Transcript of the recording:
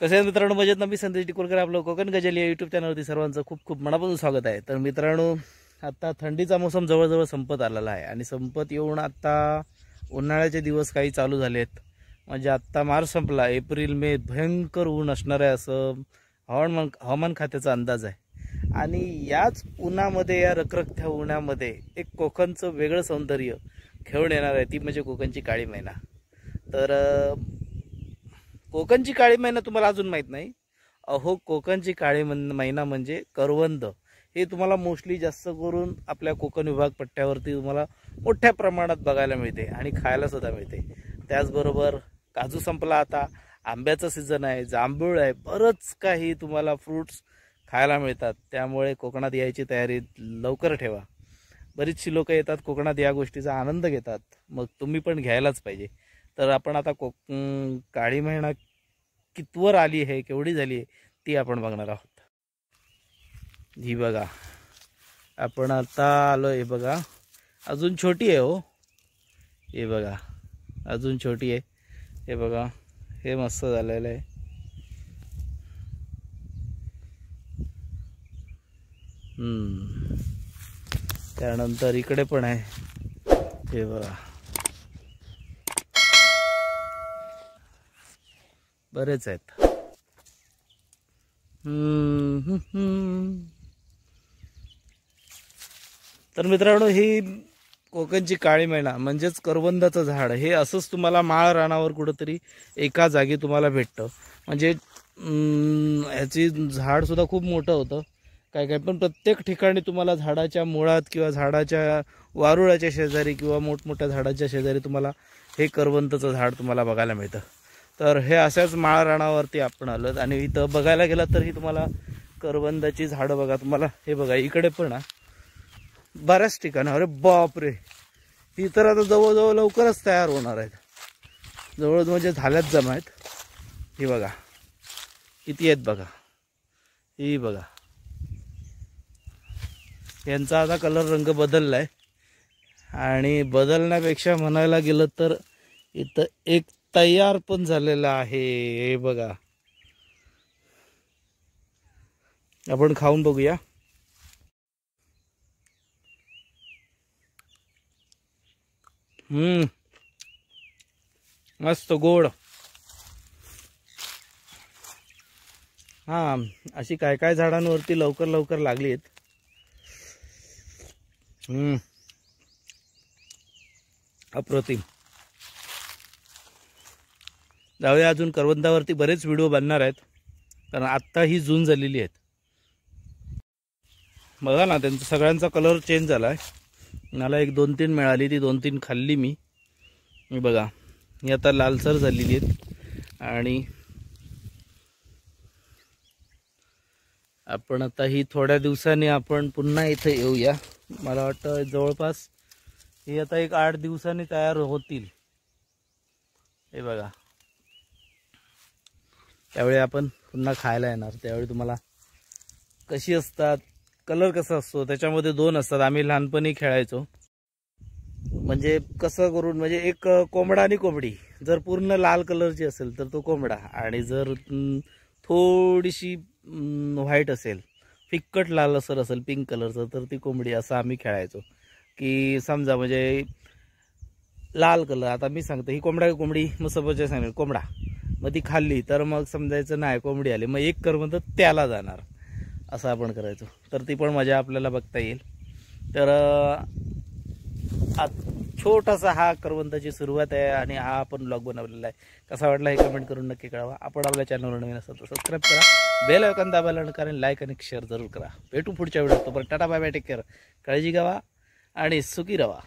कसे आहेत मित्रांनो, मजेत ना? मी संदेश टिकोलकर, आपलं कोकण गजल या यूट्यूब चॅनलवरती सर्वांचं खूप खूप मनापासून स्वागत आहे. तर मित्रांनो, आता थंडीचा मोसम जवळजवळ संपत आलेला आहे आणि संपत येऊन आता उन्हाळ्याचे दिवस काही चालू झालेत. म्हणजे आत्ता मार्च संपला, एप्रिल मे भयंकर ऊन असणार आहे असं हवामान खात्याचा अंदाज आहे. आणि याच उन्हामध्ये, या रखरखत्या उन्हामध्ये एक कोकणचं वेगळं सौंदर्य घेऊन येणार आहे, ती म्हणजे कोकणची काळी मैना. तर कोकणची काळी मैना तुम्हाला अजून माहीत नाही. अहो, कोकणची काळी मैना म्हणजे करवंद. हे तुम्हाला मोस्टली जास्त करून आपल्या कोकण विभाग पट्ट्यावरती तुम्हाला मोठ्या प्रमाणात बघायला मिळते आणि खायला सुद्धा मिळते. त्याचबरोबर काजू संपला, आता आंब्याचा सीझन आहे, जांभूळ आहे, बरंच काही तुम्हाला फ्रूट्स खायला मिळतात. त्यामुळे कोकणात यायची तयारी लवकर ठेवा. बरीचशी लोक येतात कोकणात, या गोष्टीचा आनंद घेतात, मग तुम्ही पण घ्यायलाच पाहिजे. तर आपण आता काळी मैना कितवर आली आहे, केवढी झाली आहे, ती आपण बघणार आहोत. ही बघा, आपण आता आलो. हे बघा, अजून छोटी आहे हो. हे बघा, अजून छोटी आहे. हे बघा, हे मस्त झालेलं आहे. त्यानंतर इकडे पण आहे. हे बघा, बरेच आहेत. तर मित्रांनो, ही कोकणची काळी मैना म्हणजेच करवंदाचं झाड, हे असंच तुम्हाला माळ रानावर कुठंतरी एका जागी तुम्हाला भेटतं. म्हणजे ह्याची झाड सुद्धा खूप मोठं होतं काय काय, पण प्रत्येक ठिकाणी तुम्हाला झाडाच्या मुळात किंवा झाडाच्या वारुळाच्या शेजारी किंवा मोठमोठ्या झाडाच्या शेजारी तुम्हाला हे करवंदाचं झाड तुम्हाला बघायला मिळतं. तर हे अशाच माळ रानावरती आपण आलोत आणि इथं बघायला गेला तर ही तुम्हाला करवंदाची झाडं बघा. तुम्हाला हे बघा, इकडे पण बऱ्याच ठिकाणी. अरे बापरे, ही तर आता जवळजवळ लवकरच तयार होणार आहेत. जवळ म्हणजे झाल्याच जमा आहेत. ही बघा किती आहेत बघा. ही बघा, यांचा आता कलर रंग बदलला आहे. आणि बदलण्यापेक्षा म्हणायला गेलं तर इथं एक तयार पण झालेला आहे. हे बघा, आपण खाऊन बघूया. मस्त गोड. हा, अशी काय काय झाडांवरती लवकर लवकर लागली आहेत. अप्रतिम. जाऊया, अजून करवंदावरती बरेच व्हिडिओ बनणार आहेत, कारण आत्ता ही जून झालेली आहेत. बघा ना, त्यांचा सगळ्यांचा कलर चेंज झाला आहे. मला एक 2-3 मिळाली, ती 2-3 खाल्ली मी. बघा, ही आता लालसर झालेली आहेत. आणि आपण आता ही थोड्या दिवसांनी आपण पुन्हा इथे येऊया. मला वाटतं जवळपास ही आता एक 8 दिवसांनी तयार होतील. हे बघा, त्यावेळी आपण पुन्हा खायला येणार. त्यावेळी तुम्हाला कशी असतात, कलर कसा असतो, त्याच्यामध्ये 2 असतात. आम्ही लहानपणी खेळायचो. म्हणजे कसं करून, म्हणजे एक कोंबडा आणि कोंबडी. जर पूर्ण लाल कलरची असेल तर तो कोंबडा, आणि जर थोडीशी व्हाईट असेल, फिक्कट लाल असेल पिंक कलरचं, तर ती कोंबडी. असं आम्ही खेळायचो. की समजा म्हणजे लाल कलर, आता मी सांगतो ही कोंबडा कोंबडी, मग सपोज सांगेल कोंबडा, मग ती खाल्ली तर मग समजायचं नाही कोंबडी आली, मग एक करवंद त्याला जाणार. असं आपण करायचो. तर ती पण मजा आपल्याला बघता येईल. तर छोटासा हा करवंदाची सुरुवात आहे आणि हा आपण ब्लॉग बनवलेला आहे. कसा वाटला हे कमेंट करून नक्की कळवा. आपण आपल्या चॅनलवर नवीन असेल तर सबस्क्राईब करा, बेल आयकॉन दाबायला कारण लाईक आणि शेअर जरूर करा. भेटू पुढच्या व्हिडिओत. तोपर्यंत ta-ta, bye bye, take care. काळजी घ्या आणि सुखी रहा.